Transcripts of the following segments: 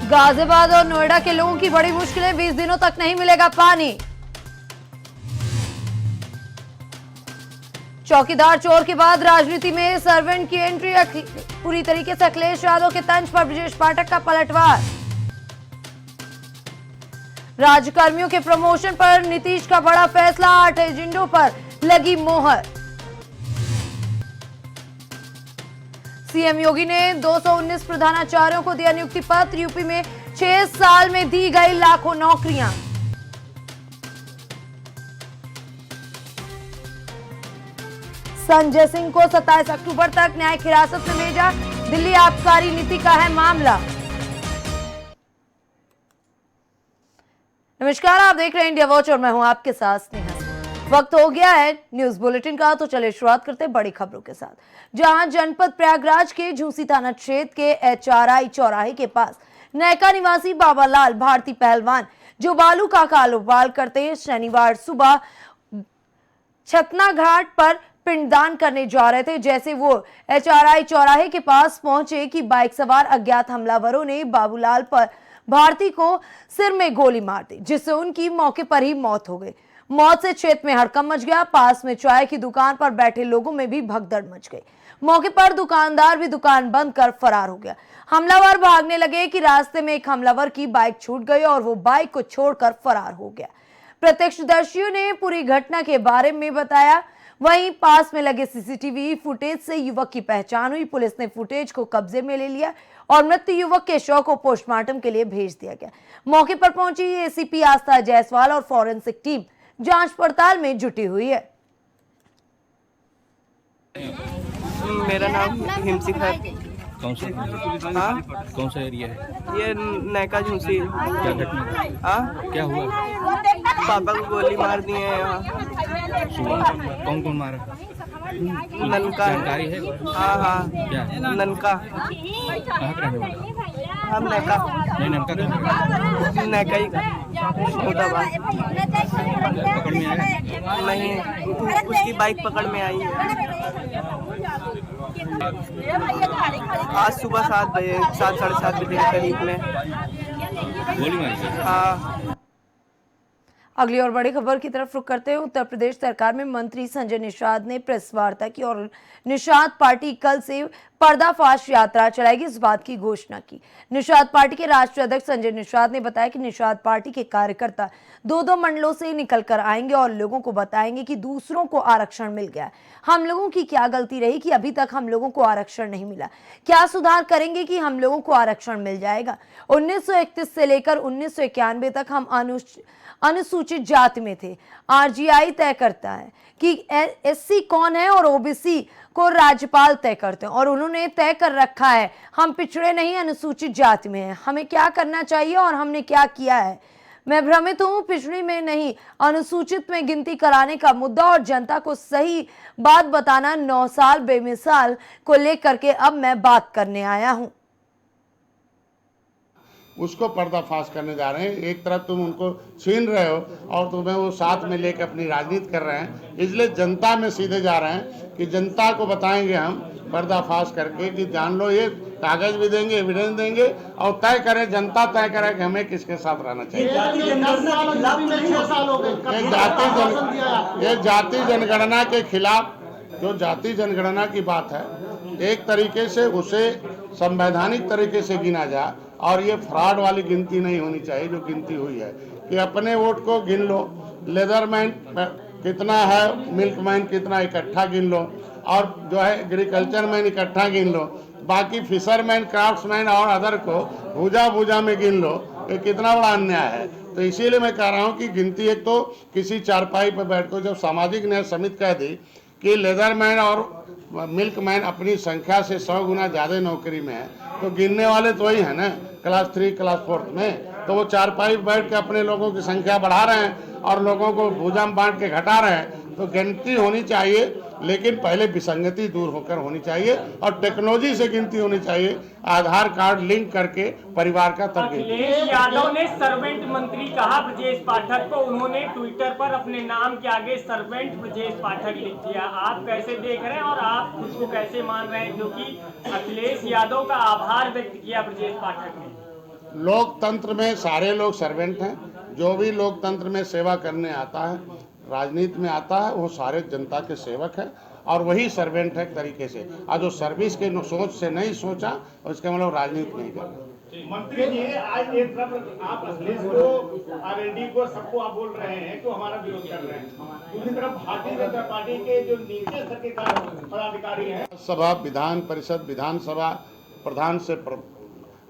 गाजियाबाद और नोएडा के लोगों की बड़ी मुश्किलें, 20 दिनों तक नहीं मिलेगा पानी। चौकीदार चोर के बाद राजनीति में सर्वेंट की एंट्री, पूरी तरीके से अखिलेश यादव के तंज पर ब्रजेश पाठक का पलटवार। राज्यकर्मियों के प्रमोशन पर नीतीश का बड़ा फैसला, 8 एजेंडों पर लगी मोहर। सीएम योगी ने 219 प्रधानाचार्यों को दिया नियुक्ति पत्र, यूपी में 6 साल में दी गई लाखों नौकरियां। संजय सिंह को 27 अक्टूबर तक न्यायिक हिरासत में भेजा, दिल्ली आबकारी नीति का है मामला। नमस्कार, आप देख रहे हैं इंडिया वॉच और मैं हूं आपके साथ स्नेहा। वक्त हो गया है न्यूज बुलेटिन का, तो चलिए शुरुआत करते हैं बड़ी खबरों के साथ। जहां जनपद प्रयागराज के झूसी थाना क्षेत्र के एचआरआई चौराहे के पास नैका निवासी बाबालाल भारती पहलवान, जो बालू का कारोबार करते हैं, शनिवार सुबह छतना घाट पर पिंडदान करने जा रहे थे। जैसे वो एचआरआई चौराहे के पास पहुंचे कि बाइक सवार अज्ञात हमलावरों ने बाबूलाल पर भारती को सिर में गोली मार दी, जिससे उनकी मौके पर ही मौत हो गई। मौत से क्षेत्र में हड़कंप मच गया। पास में चाय की दुकान पर बैठे लोगों में भी भगदड़ मच गई। मौके पर दुकानदार भी दुकान बंद कर फरार हो गया। हमलावर भागने लगे कि रास्ते में एक हमलावर की बाइक छूट गई और वो बाइक को छोड़कर फरार हो गया। प्रत्यक्षदर्शियों ने पूरी घटना के बारे में बताया। वहीं पास में लगे सीसीटीवी फुटेज से युवक की पहचान हुई। पुलिस ने फुटेज को कब्जे में ले लिया और मृत युवक के शव को पोस्टमार्टम के लिए भेज दिया गया। मौके पर पहुंची एसीपी आस्था जायसवाल और फॉरेंसिक टीम जांच पड़ताल में जुटी हुई है। मेरा नाम हिमसिक है। कौन सा कौन सा एरिया है? ये नैका झूसी। क्या घटना? क्या हुआ? पापा को गोली मार दिए हैं यहाँ। कौन कौन मारा? ननका जानकारी है? हाँ क्या ननका। कहाँ का रहने वाला? हम नैका नहीं, ननका कहाँ? नैका ही छोटा बात पकड़ में आया? नहीं, उसकी बाइक पकड़ में आई है। आज सुबह 7 बजे 7 साढ़े 7 बजे के करीब में गोली मारी? हाँ। अगली और बड़ी खबर की तरफ रुख करते हैं। उत्तर प्रदेश सरकार में मंत्री संजय निषाद ने प्रेस वार्ता की और निषाद पार्टी कल से पर्दाफाश यात्रा चलाएगी, इस बात की घोषणा की। निषाद पार्टी के राष्ट्रीय अध्यक्ष संजय निषाद ने बताया कि निषाद पार्टी के कार्यकर्ता 2-2 मंडलों से निकलकर आएंगे और लोगों को बताएंगे कि दूसरों को आरक्षण मिल गया। हम लोगों की क्या गलती रही कि अभी तक हम लोगों को आरक्षण नहीं मिला? क्या सुधार करेंगे कि हम लोगों को आरक्षण मिल जाएगा? 1931 से लेकर 1991 तक हम अनुसूचित जाति में थे। आरजीआई तय करता है कि एससी कौन है और ओबीसी को राज्यपाल तय करते हैं और उन्होंने तय कर रखा है हम पिछड़े नहीं अनुसूचित जाति में हैं। हमें क्या करना चाहिए और हमने क्या किया है? मैं भ्रमित हूं। पिछड़ी में नहीं, अनुसूचित में गिनती कराने का मुद्दा और जनता को सही बात बताना 9 साल बेमिसाल को लेकर के अब मैं बात करने आया हूं। उसको पर्दाफाश करने जा रहे हैं। एक तरफ तुम उनको छीन रहे हो और तुम्हें वो साथ में लेकर अपनी राजनीति कर रहे हैं, इसलिए जनता में सीधे जा रहे हैं कि जनता को बताएंगे हम पर्दाफाश करके कि जान लो, ये कागज भी देंगे, एविडेंस देंगे और तय करें, जनता तय करे कि हमें किसके साथ रहना चाहिए। ये जाति जनगणना के खिलाफ, जो जाति जनगणना की बात है, एक तरीके से उसे संवैधानिक तरीके से गिना जाए और ये फ्रॉड वाली गिनती नहीं होनी चाहिए जो गिनती हुई है कि अपने वोट को गिन लो, लेदरमैन कितना है, मिल्कमैन कितना, इकट्ठा गिन लो और जो है एग्रीकल्चर मैन इकट्ठा गिन लो, बाकी फिशरमैन, क्राफ्ट्समैन और अदर को भुजा भुजा में गिन लो। ये कितना बड़ा अन्याय है। तो इसीलिए मैं कह रहा हूँ कि गिनती एक तो किसी चारपाई पर बैठ कर, जब सामाजिक न्याय समिति कह दी कि लेदरमैन और मिल्कमैन अपनी संख्या से 100 गुना ज़्यादा नौकरी में है, तो गिनने वाले तो वही है ना, क्लास 3 क्लास 4 में। तो वो चारपाई बैठ के अपने लोगों की संख्या बढ़ा रहे हैं और लोगों को भुजा में बांट के घटा रहे हैं। तो गिनती होनी चाहिए, लेकिन पहले विसंगति दूर होकर होनी चाहिए और टेक्नोलॉजी से गिनती होनी चाहिए, आधार कार्ड लिंक करके परिवार का तब। अखिलेश यादव ने सर्वेंट मंत्री कहा ब्रजेश पाठक को, उन्होंने ट्विटर पर अपने नाम के आगे सर्वेंट ब्रजेश पाठक लिख दिया। आप कैसे देख रहे हैं और आप खुद को कैसे मान रहे हैं, क्योंकि अखिलेश यादव का आभार व्यक्त किया ब्रजेश पाठक ने? लोकतंत्र में सारे लोग सर्वेंट हैं। जो भी लोकतंत्र में सेवा करने आता है, राजनीति में आता है, वो सारे जनता के सेवक है और वही सर्वेंट है एक तरीके से। और जो सर्विस के सोच से नहीं सोचा, उसके मतलब राजनीति नहीं करना। मंत्री जी, आज एक तरफ आप अखिलेश को, आरएलडी को, सबको आप बोल रहे हैं तो हमारा विरोध कर रहे हैं, दूसरी तरफ भारतीय जनता पार्टी के जो नीचे स्तर के पदाधिकारी हैं, सभा, विधान परिषद, विधानसभा प्रधान से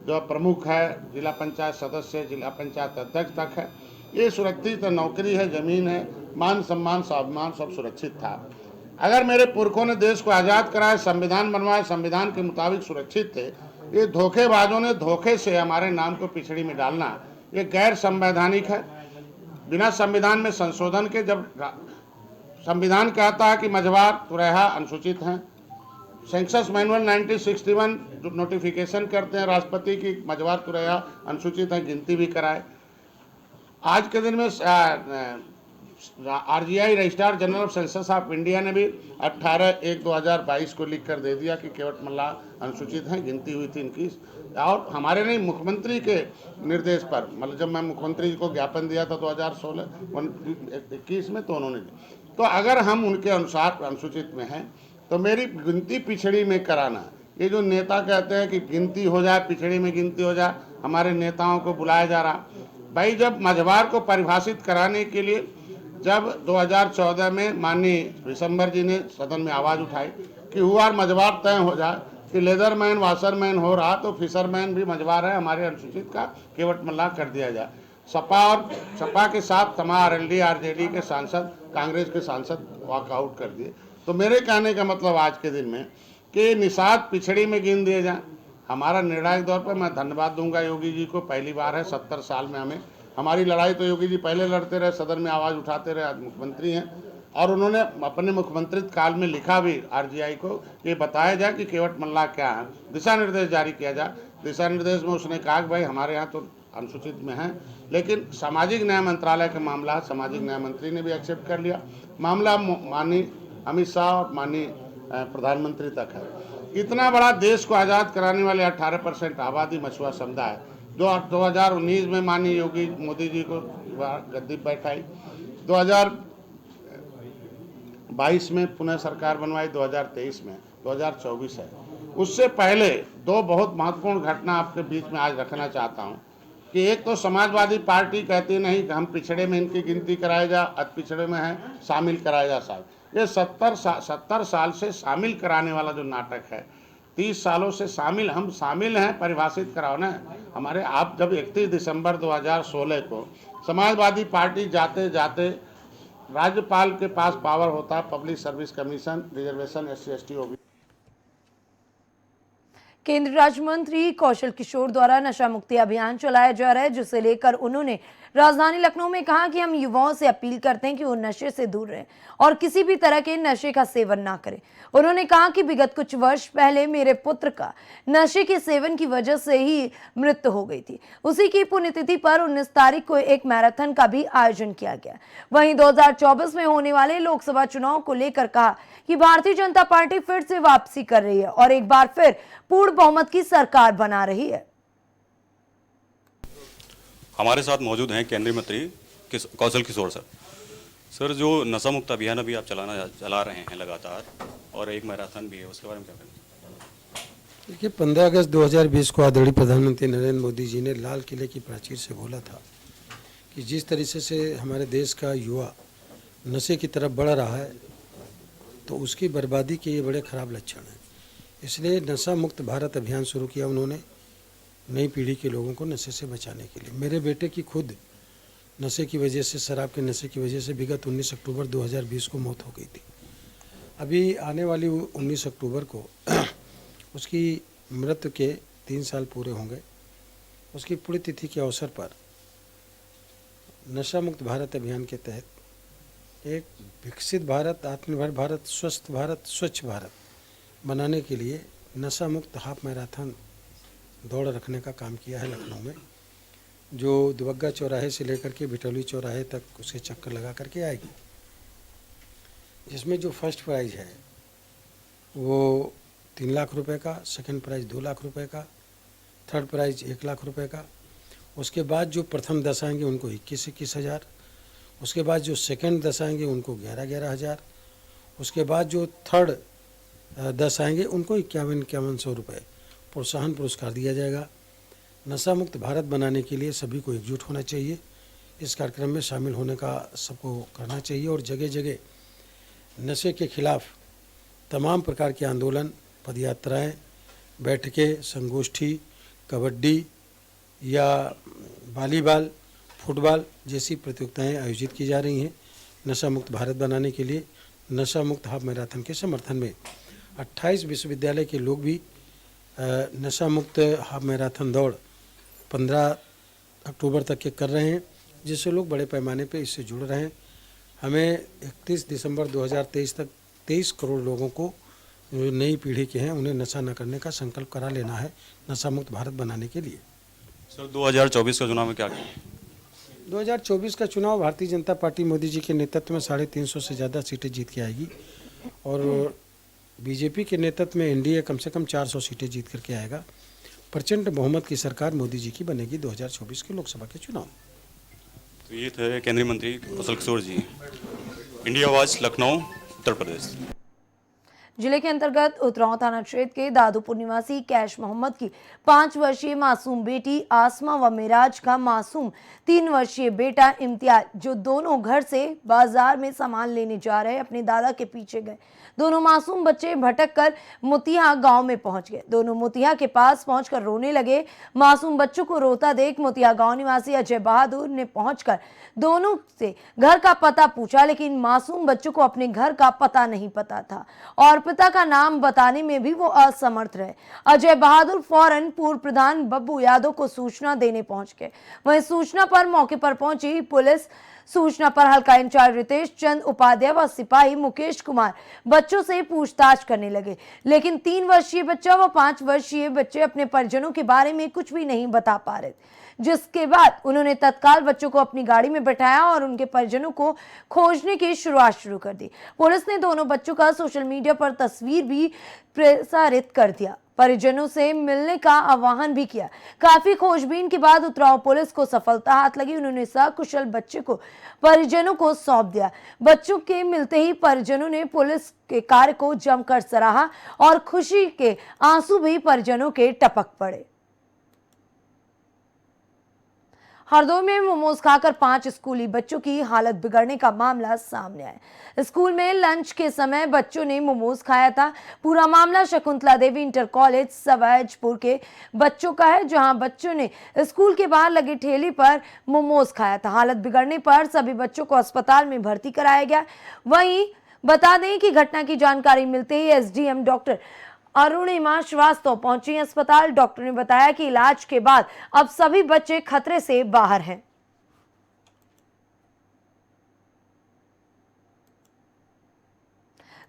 जो प्रमुख है, जिला पंचायत सदस्य, जिला पंचायत अध्यक्ष तक है, ये सुरक्षित नौकरी है, जमीन है, मान सम्मान स्वाभिमान सब सुरक्षित था। अगर मेरे पुरखों ने देश को आज़ाद कराया, संविधान बनवाया, संविधान के मुताबिक सुरक्षित थे, ये धोखेबाजों ने धोखे से हमारे नाम को पिछड़ी में डालना, ये गैर संवैधानिक है। बिना संविधान में संशोधन के, जब संविधान कहता है कि मझवार, तुरैहा अनुसूचित हैं, सेंसस मैनुअल 1961 जो नोटिफिकेशन करते हैं राष्ट्रपति की मझवार तुरैया अनुसूचित हैं, गिनती भी कराए। आज के दिन में RGI registrar general of census of India ने भी 18/1/2022 को लिख कर दे दिया कि केवट मल्लाह अनुसूचित हैं, गिनती हुई थी इनकी। और हमारे नहीं, मुख्यमंत्री के निर्देश पर, मतलब जब मैं मुख्यमंत्री जी को ज्ञापन दिया था 2016-21 में, तो उन्होंने दी। तो अगर हम उनके अनुसार अनुसूचित में हैं तो मेरी गिनती पिछड़ी में कराना, ये जो नेता कहते हैं कि गिनती हो जाए, पिछड़ी में गिनती हो जाए, हमारे नेताओं को बुलाया जा रहा। भाई, जब मझवार को परिभाषित कराने के लिए जब 2014 में माननीय विशंबर जी ने सदन में आवाज़ उठाई कि हुआ मझवार तय हो जाए कि लेदरमैन वाशरमैन हो रहा तो फिशरमैन भी मझवार है, हमारे अनुसूचित का केवट मल्लाह कर दिया जाए। सपा के साथ तमाम आरएलडी आरजेडी के सांसद, कांग्रेस के सांसद वॉकआउट कर दिए। तो मेरे कहने का मतलब आज के दिन में कि निषाद पिछड़ी में गिन दिए जाएं। हमारा निर्णायक दौर पर मैं धन्यवाद दूंगा योगी जी को, पहली बार है 70 साल में हमें, हमारी लड़ाई तो योगी जी पहले लड़ते रहे, सदन में आवाज़ उठाते रहे, आज मुख्यमंत्री हैं और उन्होंने अपने मुख्यमंत्री काल में लिखा भी आरजीआई को, ये बताया जाए कि केवट मल्लाह क्या है, दिशा निर्देश जारी किया जाए। दिशा निर्देश में उसने कहा कि भाई हमारे यहाँ तो अनुसूचित में हैं, लेकिन सामाजिक न्याय मंत्रालय का मामला, सामाजिक न्याय मंत्री ने भी एक्सेप्ट कर लिया मामला, माननीय अमित शाह और माननीय प्रधानमंत्री तक है। इतना बड़ा देश को आज़ाद कराने वाले 18% आबादी मछुआ समुदाय, जो 2019 में माननीय योगी मोदी जी को गद्दी बैठाई, 2022 में पुनः सरकार बनवाई, 2023 में, 2024 है। उससे पहले दो बहुत महत्वपूर्ण घटना आपके बीच में आज रखना चाहता हूं कि एक तो समाजवादी पार्टी कहती नहीं कि हम पिछड़े में इनकी गिनती कराया जा, अति पिछड़े में है, शामिल कराया जा साहब। ये 70 साल से शामिल कराने वाला जो नाटक है, 30 सालों से हम शामिल हैं, परिभाषित कराओ ना हमारे। आप जब 31 दिसंबर 2016 को समाजवादी पार्टी जाते जाते राज्यपाल के पास पावर होता है, public service commission, reservation SC/ST OBC। केंद्रीय राज्य मंत्री कौशल किशोर द्वारा नशा मुक्ति अभियान चलाया जा रहा है, जिसे लेकर उन्होंने राजधानी लखनऊ में कहा कि हम युवाओं से अपील करते हैं कि वो नशे से दूर रहें और किसी भी तरह के नशे का सेवन ना करें। उन्होंने कहा कि विगत कुछ वर्ष पहले मेरे पुत्र का नशे के सेवन की वजह से ही मृत्यु हो गई थी। उसी की पुण्यतिथि पर 19 तारीख को एक मैराथन का भी आयोजन किया गया। वहीं 2024 में होने वाले लोकसभा चुनाव को लेकर कहा कि भारतीय जनता पार्टी फिर से वापसी कर रही है और एक बार फिर पूर्ण बहुमत की सरकार बना रही है। हमारे साथ मौजूद हैं केंद्रीय मंत्री कौशल किशोर सर, जो नशा मुक्त अभियान अभी आप चला रहे हैं लगातार और एक मैराथन भी है, उसके बारे में क्या कहेंगे? देखिए, 15 अगस्त 2020 को आदरणीय प्रधानमंत्री नरेंद्र मोदी जी ने लाल किले की प्राचीर से बोला था कि जिस तरीके से हमारे देश का युवा नशे की तरफ बढ़ रहा है तो उसकी बर्बादी के ये बड़े खराब लक्षण हैं। इसलिए नशा मुक्त भारत अभियान शुरू किया उन्होंने, नई पीढ़ी के लोगों को नशे से बचाने के लिए। मेरे बेटे की खुद नशे की वजह से, शराब के नशे की वजह से विगत 19 अक्टूबर 2020 को मौत हो गई थी। अभी आने वाली 19 अक्टूबर को उसकी मृत्यु के 3 साल पूरे होंगे। उसकी पुण्यतिथि के अवसर पर नशा मुक्त भारत अभियान के तहत एक विकसित भारत, आत्मनिर्भर भारत, स्वस्थ भारत, स्वच्छ भारत बनाने के लिए नशा मुक्त हाफ मैराथन दौड़ रखने का काम किया है लखनऊ में, जो दुबग्गा चौराहे से लेकर के भिटौली चौराहे तक उसे चक्कर लगा करके आएगी। जिसमें जो फर्स्ट प्राइज़ है वो 3 लाख रुपए का, सेकंड प्राइज़ 2 लाख रुपए का, थर्ड प्राइज़ 1 लाख रुपए का उसके बाद जो प्रथम 10 आएंगे उनको 21-21 हज़ार, उसके बाद जो सेकंड 10 आएंगे उनको 11-11 हज़ार, उसके बाद जो थर्ड 10 आएंगे उनको 51-5100 रुपये प्रोत्साहन पुरस्कार दिया जाएगा। नशा मुक्त भारत बनाने के लिए सभी को एकजुट होना चाहिए। इस कार्यक्रम में शामिल होने का सबको करना चाहिए और जगह जगह नशे के खिलाफ तमाम प्रकार के आंदोलन, पदयात्राएं, बैठकें, संगोष्ठी, कबड्डी या वॉलीबॉल, फुटबॉल जैसी प्रतियोगिताएं आयोजित की जा रही हैं। नशा मुक्त भारत बनाने के लिए नशा मुक्त हाफ मैराथन के समर्थन में 28 विश्वविद्यालय के लोग भी नशा मुक्त हाफ मैराथन दौड़ 15 अक्टूबर तक के कर रहे हैं, जिससे लोग बड़े पैमाने पे इससे जुड़ रहे हैं। हमें 31 दिसंबर 2023 तक 23 करोड़ लोगों को जो नई पीढ़ी के हैं उन्हें नशा न करने का संकल्प करा लेना है नशा मुक्त भारत बनाने के लिए। सर 2024 का चुनाव में क्या किया? 2024 का चुनाव भारतीय जनता पार्टी मोदी जी के नेतृत्व में 350 से ज़्यादा सीटें जीत के आएगी और बीजेपी के नेतृत्व में एनडीए कम से कम 400 सीटें जीत करके आएगा। प्रचंड बहुमत की सरकार मोदी जी की बनेगी 2024 के लोकसभा के चुनाव। तो ये थे केंद्रीय मंत्री कौशल किशोर जी। इंडिया आवाज, लखनऊ, उत्तर प्रदेश। जिले के अंतर्गत उतराव थाना क्षेत्र के दादूपुर निवासी कैश मोहम्मद की 5 वर्षीय मासूम बेटी आसमा व मिराज का मासूम 3 वर्षीय बेटा इम्तियाज, जो दोनों घर से बाजार में सामान लेने जा रहे अपने दादा के पीछे गए। दोनों मासूम बच्चे भटक कर मोतिहा गांव में पहुंच गए। दोनों मोतिहा के पास पहुंचकर रोने लगे। मासूम बच्चों को रोता देख मोतिहा गांव निवासी अजय बहादुर ने पहुंचकर दोनों से घर का पता पूछा, लेकिन मासूम बच्चों को अपने घर का पता नहीं पता था और पिता का नाम बताने में भी वो असमर्थ रहे। अजय बहादुर फौरन पूर्व प्रधान बब्बू यादव को सूचना देने पहुंच गए। वहीं सूचना पर मौके पर पहुंची पुलिस, सूचना पर हल्का इंचार्ज रितेश चंद उपाध्याय व सिपाही मुकेश कुमार बच्चों से पूछताछ करने लगे, लेकिन 3 वर्षीय बच्चा व 5 वर्षीय बच्चे अपने परिजनों के बारे में कुछ भी नहीं बता पा रहे, जिसके बाद उन्होंने तत्काल बच्चों को अपनी गाड़ी में बैठाया और उनके परिजनों को खोजने की शुरुआत शुरू कर दी। पुलिस ने दोनों बच्चों का सोशल मीडिया पर तस्वीर भी प्रसारित कर दिया, परिजनों से मिलने का आह्वान भी किया। काफी खोजबीन के बाद उतराव पुलिस को सफलता हाथ लगी। उन्होंने सकुशल बच्चे को परिजनों को सौंप दिया। बच्चों के मिलते ही परिजनों ने पुलिस के कार्य को जमकर सराहा और खुशी के आंसू भी परिजनों के टपक पड़े। हरदोई में मोमोज खाकर 5 स्कूली बच्चों की हालत बिगड़ने का मामला सामने आया। स्कूल में लंच के समय बच्चों ने मोमोज खाया था। पूरा मामला शकुंतला देवी इंटर कॉलेज सवैजपुर के बच्चों का है, जहां बच्चों ने स्कूल के बाहर लगे ठेले पर मोमोज खाया था। हालत बिगड़ने पर सभी बच्चों को अस्पताल में भर्ती कराया गया। वहीं बता दें कि घटना की जानकारी मिलते ही एसडीएम डॉक्टर अरुणिमा श्रीवास्तव पहुंची अस्पताल। डॉक्टर ने बताया कि इलाज के बाद अब सभी बच्चे खतरे से बाहर हैं।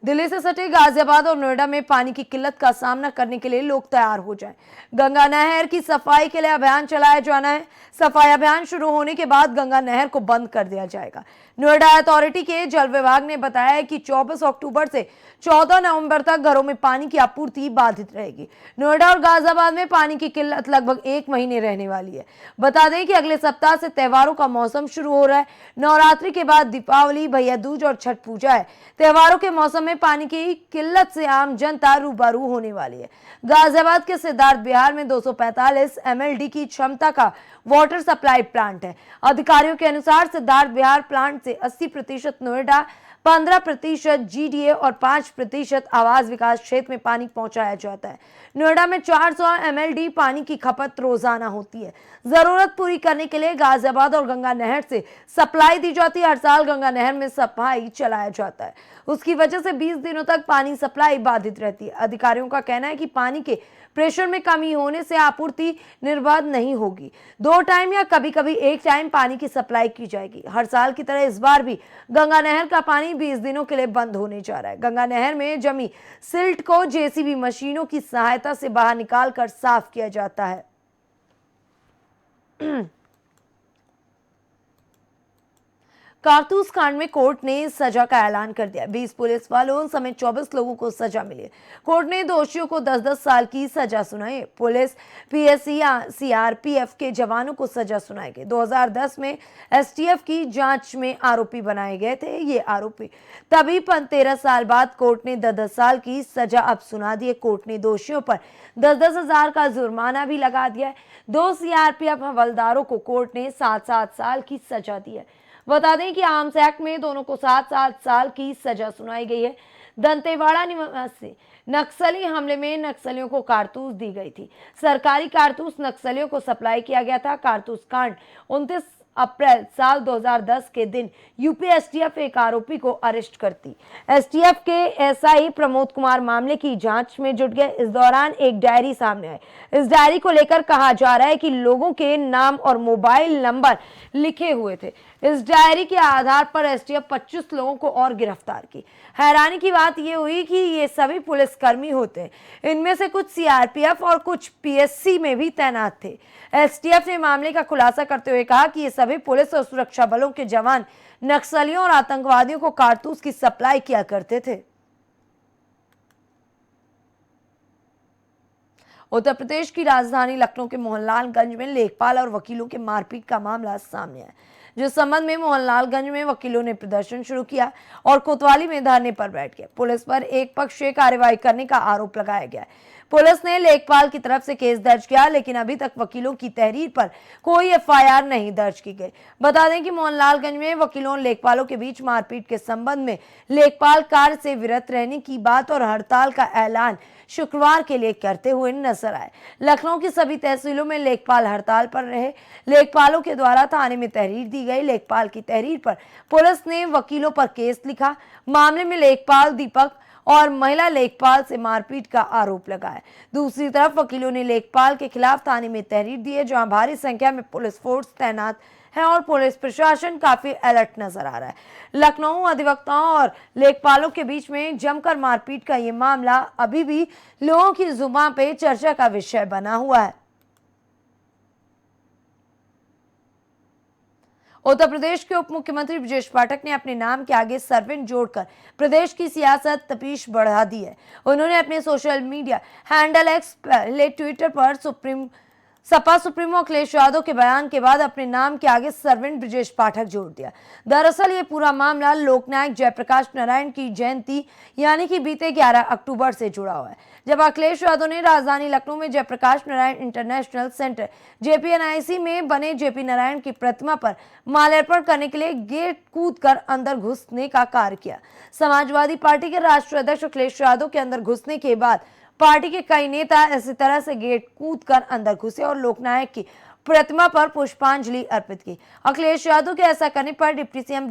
दिल्ली से सटे गाजियाबाद और नोएडा में पानी की किल्लत का सामना करने के लिए लोग तैयार हो जाएं। गंगा नहर की सफाई के लिए अभियान चलाया जाना है। सफाई अभियान शुरू होने के बाद गंगा नहर को बंद कर दिया जाएगा। नोएडा अथॉरिटी के जल विभाग ने बताया कि 24 अक्टूबर से 14 नवंबर तक घरों में पानी की आपूर्ति बाधित रहेगी। नोएडा और गाजियाबाद में पानी की किल्लत लगभग 1 महीने रहने वाली है। बता दें कि अगले सप्ताह से त्योहारों का मौसम शुरू हो रहा है। नवरात्रि के बाद दीपावली, भैया दूज और छठ पूजा है। त्योहारों के मौसम में पानी की किल्लत से आम जनता रूबरू होने वाली है। गाजियाबाद के सिद्धार्थ बिहार में 245 MLD की क्षमता का वाटर सप्लाई प्लांट है। अधिकारियों के अनुसार सिद्धार्थ बिहार प्लांट से 80%, नोएडा 15% GDA और 5% आवास विकास क्षेत्र में पानी पहुंचाया जाता है। नोएडा में 400 MLD पानी की खपत रोजाना होती है। जरूरत पूरी करने के लिए गाजियाबाद और गंगा नहर से सप्लाई दी जाती है। हर साल गंगा नहर में सफाई चलाया जाता है। उसकी वजह से 20 दिनों तक पानी सप्लाई बाधित रहती है। अधिकारियों का कहना है कि पानी के प्रेशर में कमी होने से आपूर्ति निर्बाध नहीं होगी। 2 टाइम या कभी कभी 1 टाइम पानी की सप्लाई की जाएगी। हर साल की तरह इस बार भी गंगा नहर का पानी 20 दिनों के लिए बंद होने जा रहा है। गंगा नहर में जमी सिल्ट को जेसीबी मशीनों की सहायता से बाहर निकालकर साफ किया जाता है। कारतूस कांड में कोर्ट ने सजा का ऐलान कर दिया। 20 पुलिस वालों समेत 24 लोगों को सजा मिली। कोर्ट ने दोषियों को 10-10 साल की सजा सुनाई। पुलिस, पीएससी, सीआरपीएफ के जवानों को सजा सुनाई गई। 2010 में एसटीएफ की जांच में आरोपी बनाए गए थे ये आरोपी। तभी 13 साल बाद कोर्ट ने 10-10 साल की सजा अब सुना दी है। कोर्ट ने दोषियों पर 10-10 हजार का जुर्माना भी लगा दिया है। 2 सीआरपीएफ हवलदारों को कोर्ट ने 7-7 साल की सजा दी है। बता दें कि आर्म्स एक्ट में दोनों को 7-7 साल की सजा सुनाई गई है। दंतेवाड़ा निवासी नक्सली हमले में नक्सलियों को कारतूस दी गई थी। सरकारी कारतूस नक्सलियों को सप्लाई किया गया था। कारतूस कांड 29 अप्रैल साल 2010 के दिन यूपी एसटीएफ एक आरोपी को अरेस्ट करती। एसटीएफ के एसआई प्रमोद कुमार मामले की जांच में जुट गए। इस दौरान एक डायरी सामने आई। इस डायरी को लेकर कहा जा रहा है कि लोगों के नाम और मोबाइल नंबर लिखे हुए थे। इस डायरी के आधार पर एसटीएफ 25 लोगों को और गिरफ्तार की। हैरानी की बात यह हुई कि ये सभी पुलिसकर्मी होते हैं। इनमें से कुछ सीआरपीएफ और कुछ पीएससी में भी तैनात थे। एसटीएफ ने मामले का खुलासा करते हुए कहा कि ये सभी पुलिस और सुरक्षा बलों के जवान नक्सलियों और आतंकवादियों को कारतूस की सप्लाई किया करते थे। उत्तर प्रदेश की राजधानी लखनऊ के मोहनलालगंज में लेखपाल और वकीलों के मारपीट का मामला सामने आया, जिस संबंध में मोहनलालगंज में वकीलों ने प्रदर्शन शुरू किया और कोतवाली में धरने पर बैठ गए। पुलिस पर एक पक्षीय कार्रवाई करने का आरोप लगाया गया। पुलिस ने लेखपाल की तरफ से केस दर्ज किया, लेकिन अभी तक वकीलों की तहरीर पर कोई एफआईआर नहीं दर्ज की गई। बता दें कि मोहनलालगंज में वकीलों और लेखपालों के बीच मारपीट के संबंध में लेखपाल कार्य से विरत रहने की बात और हड़ताल का ऐलान शुक्रवार के लिए करते हुए नजर आए। लखनऊ की सभी तहसीलों में लेखपाल हड़ताल पर रहे। लेखपालों के द्वारा थाने में तहरीर दी गई। लेखपाल की तहरीर पर पुलिस ने वकीलों पर केस लिखा। मामले में लेखपाल दीपक और महिला लेखपाल से मारपीट का आरोप लगाया। दूसरी तरफ वकीलों ने लेखपाल के खिलाफ थाने में तहरीर दी है, जहां भारी संख्या में पुलिस फोर्स तैनात है और पुलिस प्रशासन काफी अलर्ट नजर आ रहा है। लखनऊ अधिवक्ताओं और लेखपालों के बीच में जमकर मारपीट का ये मामला अभी भी लोगों की जुबान पे चर्चा का विषय बना हुआ है। उत्तर प्रदेश के उप मुख्यमंत्री ब्रजेश पाठक ने अपने नाम के आगे सर्वेंट जोड़कर प्रदेश की सियासत तपीश बढ़ा दी है। उन्होंने अपने सोशल मीडिया हैंडल एक्स पहले ट्विटर पर सपा सुप्रीमो अखिलेश यादव के बयान के बाद अपने नाम के आगे सर्वेंट ब्रजेश पाठक जोड़ दिया। दरअसल ये पूरा मामला लोकनायक जयप्रकाश नारायण की जयंती यानी कि बीते 11 अक्टूबर से जुड़ा हुआ है, जब अखिलेश यादव ने राजधानी लखनऊ में Jayaprakash Narayan international centre JPNIC में बने जेपी नारायण की प्रतिमा पर माल्यार्पण करने के लिए गेट कूदकर अंदर घुसने का कार्य किया। समाजवादी पार्टी के राष्ट्रीय अध्यक्ष अखिलेश यादव के अंदर घुसने के बाद पार्टी के कई नेता इसी तरह से गेट कूदकर अंदर घुसे और लोकनायक की प्रतिमा पर पुष्पांजलि अर्पित की। अखिलेश यादव के ऐसा करने पर डिप्टी सीएम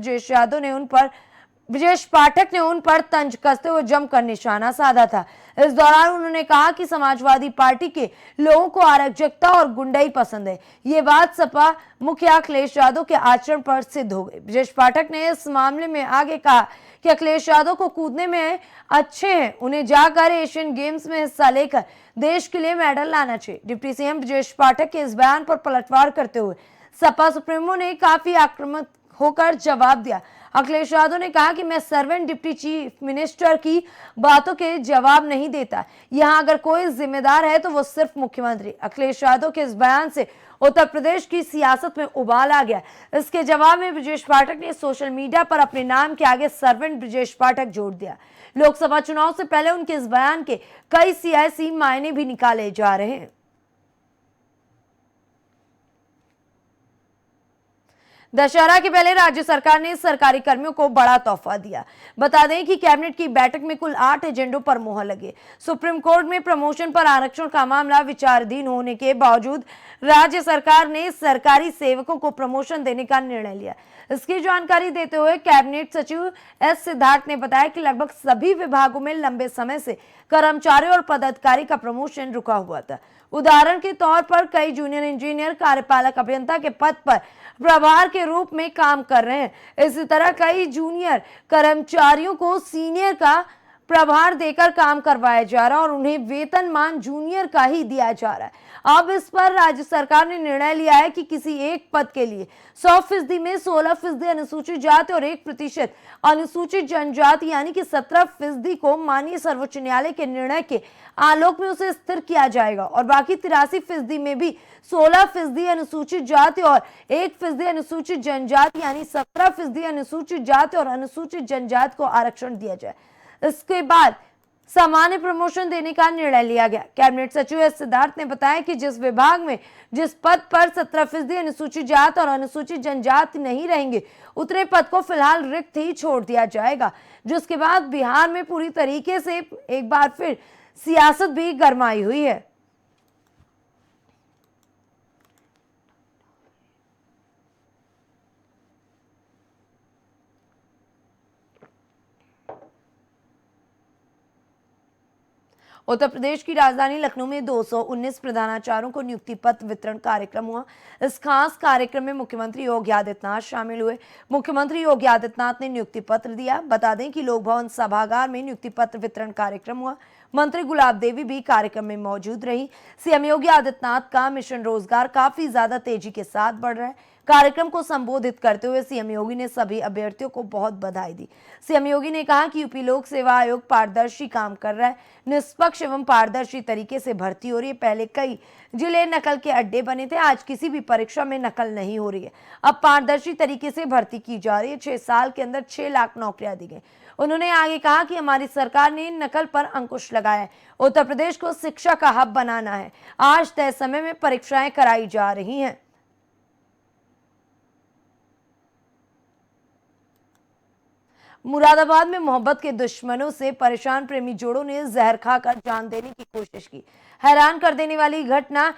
ब्रजेश पाठक ने उन पर तंज कसते हुए जमकर निशाना साधा था। इस दौरान उन्होंने कहा कि समाजवादी पार्टी के लोगों को अराजकता और गुंडाई पसंद है। ये बात सपा मुखिया अखिलेश यादव के आचरण पर सिद्ध हो गई। ब्रजेश पाठक ने इस मामले में आगे कहा कि अखिलेश यादव को कूदने में अच्छे हैं, उन्हें जाकर एशियन गेम्स में हिस्सा लेकर देश के लिए मेडल लाना चाहिए। डिप्टी सीएम ब्रजेश पाठक के इस बयान पर पलटवार करते हुए सपा सुप्रीमो ने काफी आक्रामक होकर जवाब दिया। अखिलेश यादव ने कहा कि मैं सर्वेंट डिप्टी चीफ मिनिस्टर की बातों के जवाब नहीं देता। यहां अगर कोई जिम्मेदार है तो वो सिर्फ मुख्यमंत्री। अखिलेश यादव के इस बयान से उत्तर प्रदेश की सियासत में उबाल आ गया। इसके जवाब में ब्रजेश पाठक ने सोशल मीडिया पर अपने नाम के आगे सर्वेंट ब्रजेश पाठक जोड़ दिया। लोकसभा चुनाव से पहले उनके इस बयान के कई सियासी मायने भी निकाले जा रहे हैं। दशहरा के पहले राज्य सरकार ने सरकारी कर्मियों को बड़ा तोहफा दिया। बता दें कि कैबिनेट की बैठक में कुल 8 एजेंडों पर मुहर लगी। सुप्रीम कोर्ट में प्रमोशन पर आरक्षण का मामला विचाराधीन होने के बावजूद राज्य सरकार ने सरकारी सेवकों को प्रमोशन देने का निर्णय लिया। इसकी जानकारी देते हुए कैबिनेट सचिव एस सिद्धार्थ ने बताया कि लगभग सभी विभागों में लंबे समय से कर्मचारियों और पदाधिकारी का प्रमोशन रुका हुआ था। उदाहरण के तौर पर कई जूनियर इंजीनियर कार्यपालक अभियंता के पद पर प्रभार के रूप में काम कर रहे हैं। इसी तरह कई जूनियर कर्मचारियों को सीनियर का प्रभार देकर काम करवाया जा रहा है और उन्हें वेतनमान जूनियर का ही दिया जा रहा है। अब इस पर राज्य सरकार ने निर्णय लिया है कि किसी एक पद के लिए 100% में 16% अनुसूचित जाति और 1% अनुसूचित जनजाति यानी कि 17% को माननीय सर्वोच्च न्यायालय के निर्णय के आलोक में उसे स्थिर किया जाएगा और बाकी 83% में भी 16% अनुसूचित जाति और 1% अनुसूचित जनजाति यानी 17% अनुसूचित जाति और अनुसूचित जनजाति को आरक्षण दिया जाए। इसके बाद सामान्य प्रमोशन देने का निर्णय लिया गया। कैबिनेट सचिव एस सिद्धार्थ ने बताया कि जिस विभाग में जिस पद पर 17% अनुसूचित जाति और अनुसूचित जनजाति नहीं रहेंगे उतने पद को फिलहाल रिक्त ही छोड़ दिया जाएगा, जिसके बाद बिहार में पूरी तरीके से एक बार फिर सियासत भी गरमाई हुई है। उत्तर प्रदेश की राजधानी लखनऊ में 219 प्रधानाचार्यों को नियुक्ति पत्र वितरण कार्यक्रम हुआ। इस खास कार्यक्रम में मुख्यमंत्री योगी आदित्यनाथ शामिल हुए। मुख्यमंत्री योगी आदित्यनाथ ने नियुक्ति पत्र दिया। बता दें कि लोक भवन सभागार में नियुक्ति पत्र वितरण कार्यक्रम हुआ। मंत्री गुलाब देवी भी कार्यक्रम में मौजूद रही। सीएम योगी आदित्यनाथ का मिशन रोजगार काफी ज्यादा तेजी के साथ बढ़ रहा है। कार्यक्रम को संबोधित करते हुए सीएम योगी ने सभी अभ्यर्थियों को बहुत बधाई दी। सीएम योगी ने कहा कि यूपी लोक सेवा आयोग पारदर्शी काम कर रहा है, निष्पक्ष एवं पारदर्शी तरीके से भर्ती हो रही है। पहले कई जिले नकल के अड्डे बने थे, आज किसी भी परीक्षा में नकल नहीं हो रही है। अब पारदर्शी तरीके से भर्ती की जा रही है। 6 साल के अंदर 6 लाख नौकरियां दी गई। उन्होंने आगे कहा कि हमारी सरकार ने नकल पर अंकुश लगाया है। उत्तर प्रदेश को शिक्षा का हब बनाना है। आज तय समय में परीक्षाएं कराई जा रही हैं। मुरादाबाद में मोहब्बत के दुश्मनों से परेशान प्रेमी जोड़ों ने जहर खाकर जान देने की कोशिश की। हैरान कर देने वाली घटना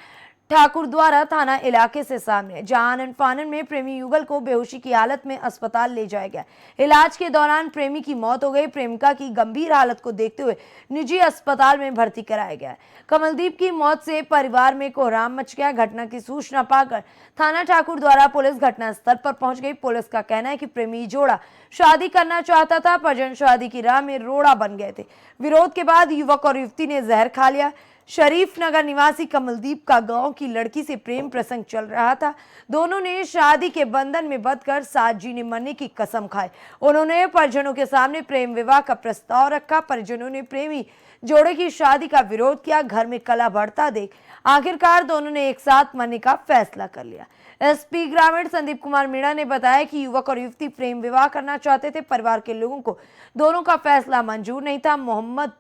ठाकुरद्वारा थाना इलाके से सामने, जहां आनन फानन में प्रेमी युगल को बेहोशी की हालत में अस्पताल ले जाया गया। इलाज के दौरान प्रेमी की मौत हो गई। प्रेमिका की गंभीर हालत को देखते हुए निजी अस्पताल में भर्ती कराया गया। कमलदीप की मौत से परिवार में कोहराम मच गया। घटना की सूचना पाकर थाना ठाकुरद्वारा पुलिस घटनास्थल पर पहुंच गई। पुलिस का कहना है कि प्रेमी जोड़ा शादी करना चाहता था, पर जन शादी की राह में रोड़ा बन गए थे। विरोध के बाद युवक और युवती ने जहर खा लिया। शरीफ नगर निवासी कमलदीप का गांव की लड़की से प्रेम प्रसंग चल रहा था। दोनों ने शादी के बंधन में बंधकर साथ जीने मरने की कसम खाई। उन्होंने परिजनों के सामने प्रेम विवाह का प्रस्ताव रखा। परिजनों ने प्रेमी जोड़े की शादी का विरोध किया। घर में कलह बढ़ता देख आखिरकार दोनों ने एक साथ मरने का फैसला कर लिया। एसपी ग्रामीण संदीप कुमार मीणा ने बताया कि युवक और युवती प्रेम विवाह करना चाहते थे। परिवार के लोगों को दोनों का फैसला मंजूर नहीं था।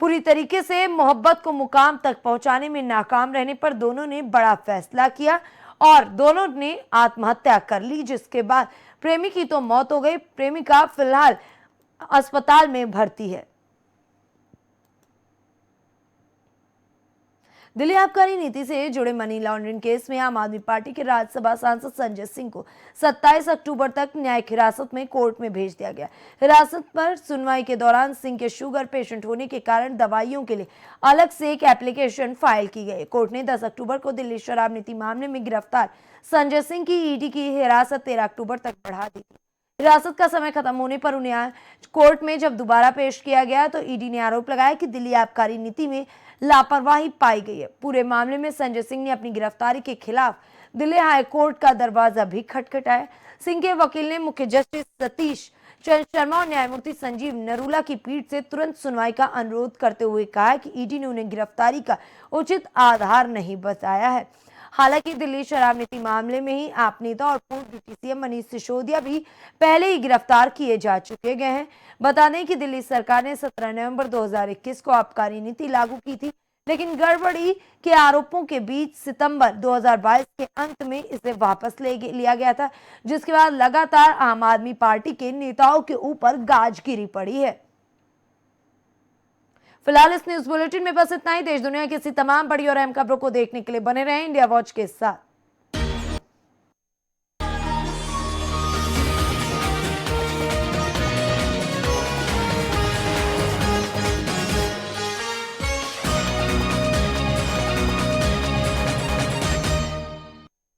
पूरी तरीके से मोहब्बत को मुकाम तक पहुंचाने में नाकाम रहने पर दोनों ने बड़ा फैसला किया और दोनों ने आत्महत्या कर ली, जिसके बाद प्रेमी की तो मौत हो गई। प्रेमिका फिलहाल अस्पताल में भर्ती है। दिल्ली आबकारी नीति से जुड़े मनी लॉन्ड्रिंग केस में आम आदमी पार्टी के राज्यसभा सांसद संजय सिंह को 27 अक्टूबर तक न्यायिक हिरासत में कोर्ट में भेज दिया गया। हिरासत पर सुनवाई के दौरान सिंह के शुगर पेशेंट होने के कारण दवाइयों के लिए अलग से एक एप्लीकेशन फाइल की गई। कोर्ट ने 10 अक्टूबर को दिल्ली शराब नीति मामले में गिरफ्तार संजय सिंह की ईडी की हिरासत 13 अक्टूबर तक बढ़ा दी थी। हिरासत का समय खत्म होने पर उन्हें कोर्ट में जब दोबारा पेश किया गया तो ईडी ने आरोप लगाया कि दिल्ली आबकारी नीति में लापरवाही पाई गई है। पूरे मामले में संजय सिंह ने अपनी गिरफ्तारी के खिलाफ दिल्ली हाई कोर्ट का दरवाजा भी खटखटाया। सिंह के वकील ने मुख्य जस्टिस सतीश चंद्र शर्मा और न्यायमूर्ति संजीव नरूला की पीठ से तुरंत सुनवाई का अनुरोध करते हुए कहा कि ईडी ने उन्हें गिरफ्तारी का उचित आधार नहीं बताया है। हालांकि दिल्ली शराब नीति मामले में ही आप नेता और पूर्व डिप्टी सीएम मनीष सिसोदिया भी पहले ही गिरफ्तार किए जा चुके गए हैं। बता दें कि दिल्ली सरकार ने 17 नवंबर 2021 को आबकारी नीति लागू की थी, लेकिन गड़बड़ी के आरोपों के बीच सितंबर 2022 के अंत में इसे वापस लिया गया था, जिसके बाद लगातार आम आदमी पार्टी के नेताओं के ऊपर गाज गिरी पड़ी है। फिलहाल इस न्यूज बुलेटिन में बस इतना ही। देश दुनिया की ऐसी तमाम बड़ी और अहम खबरों को देखने के लिए बने रहें इंडिया वॉच के साथ।